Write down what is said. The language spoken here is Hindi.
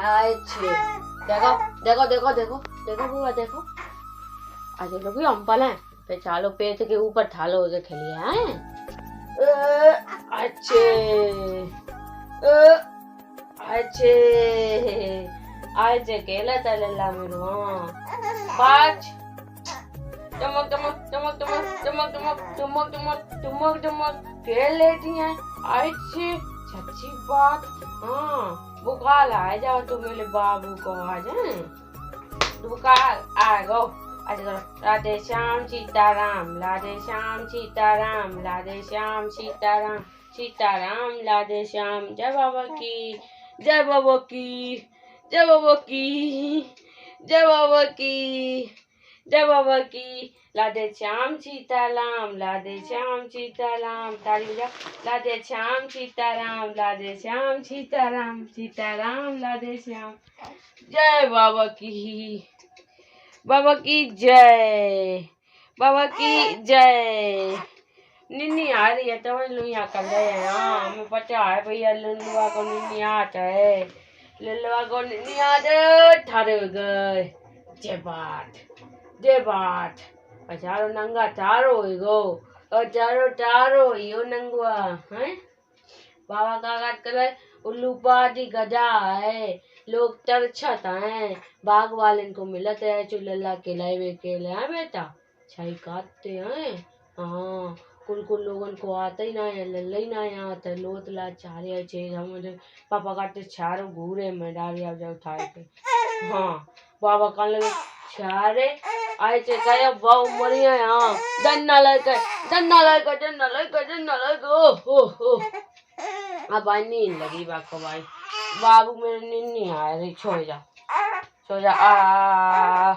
अच्छे देखो देखो देखो देखो देखो बुआ देखो आज लोग भी अम्पल है पे चालो पेट के ऊपर ठालो उसे खेलिए हैं अच्छे अच्छे आज केला तलेला मेरू पाँच चमक चमक चमक चमक चमक चमक चमक चमक चमक चमक खेल लेती हैं अच्छी सच्ची बात हाँ बुखार आ जाओ तो मेरे बाबू को आ जाए बुखार आ गो आज करो राधे श्याम सीताराम राधे श्याम सीताराम राधे श्याम सीताराम सीताराम राधे श्याम जय बाबा की जय बाबा की जय बाबा की जय बाबा की जय बाबा की राधे श्याम सीताराम राधे श्याम सीताराम ताली बजा राधे श्याम सीताराम राधे श्याम सीताराम सीताराम राधे श्याम जय बाबा की जय बाबा की जय निन्नी आ रही है तो लुइया कर रहे हैं हाँ हमें पता है भैया लुलुआ को निन्नी आता है लुलुआ को निन्नी आते ठारे हो गए जय बाट चारो नंगा चारो गो और चारो चारो यो नंगुआ हैं बाबा का बात करे उल्लू पाटी गजा है लोग तरछत हैं बाग वाले को मिलत है चुलला केला वे केले हैं बेटा छाई काटते हैं हाँ कुल लोगन को आता ही ना है लल्ला ही ना आता लोत ला चारे चेज हम पापा काटते चारो घूरे में डालिया जब उठाए थे हाँ बाबा का लगे चारे आए चे कया बाऊ मरिया हाँ दन्ना लगे ओ अब आई नींद लगी बाको भाई बाबू मेरे नींद नहीं आ रही सो जा आ